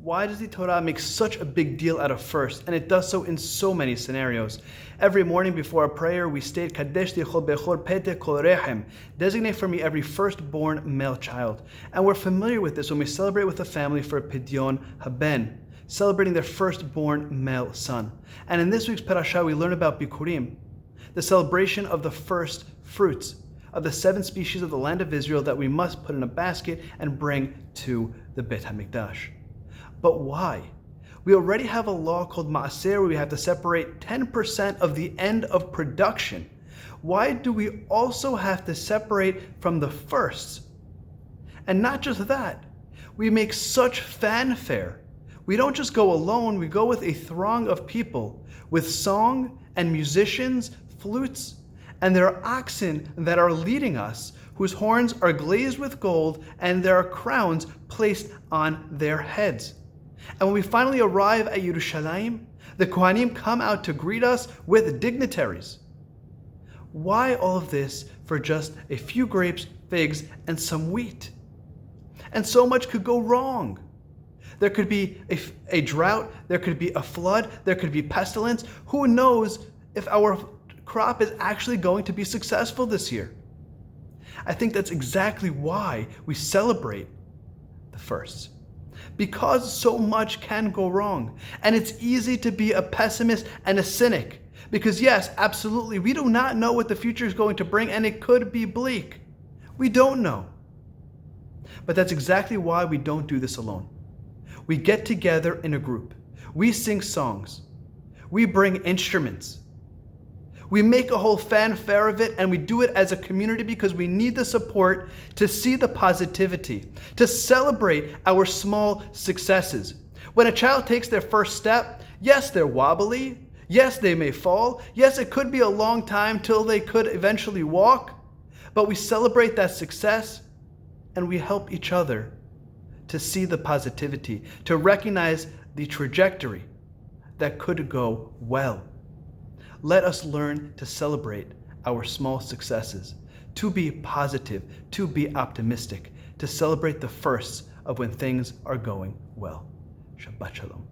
Why does the Torah make such a big deal out of first? And it does so in so many scenarios. Every morning before a prayer, we state, Kadesh tichol bechor pete kol rechem, designate for me every firstborn male child. And we're familiar with this when we celebrate with the family for Pidyon Haben, celebrating their firstborn male son. And in this week's Perashat, we learn about Bikurim, the celebration of the first fruits of the 7 species of the land of Israel that we must put in a basket and bring to the Beit HaMikdash. But why? We already have a law called Maaser where we have to separate 10% of the end of production. Why do we also have to separate from the firsts? And not just that, we make such fanfare. We don't just go alone, we go with a throng of people, with song and musicians, flutes, and there are oxen that are leading us, whose horns are glazed with gold, and there are crowns placed on their heads. And when we finally arrive at Yerushalayim, the Kohanim come out to greet us with dignitaries. Why all of this for just a few grapes, figs, and some wheat? And so much could go wrong. There could be a drought, there could be a flood, there could be pestilence. Who knows if our crop is actually going to be successful this year? I think that's exactly why we celebrate the firsts. Because so much can go wrong. And it's easy to be a pessimist and a cynic. Because yes, absolutely, we do not know what the future is going to bring, and it could be bleak. We don't know. But that's exactly why we don't do this alone. We get together in a group. We sing songs. We bring instruments. We make a whole fanfare of it, and we do it as a community because we need the support to see the positivity, to celebrate our small successes. When a child takes their first step, yes, they're wobbly. Yes, they may fall. Yes, it could be a long time till they could eventually walk. But we celebrate that success, and we help each other to see the positivity, to recognize the trajectory that could go well. Let us learn to celebrate our small successes, to be positive, to be optimistic, to celebrate the firsts of when things are going well. Shabbat Shalom.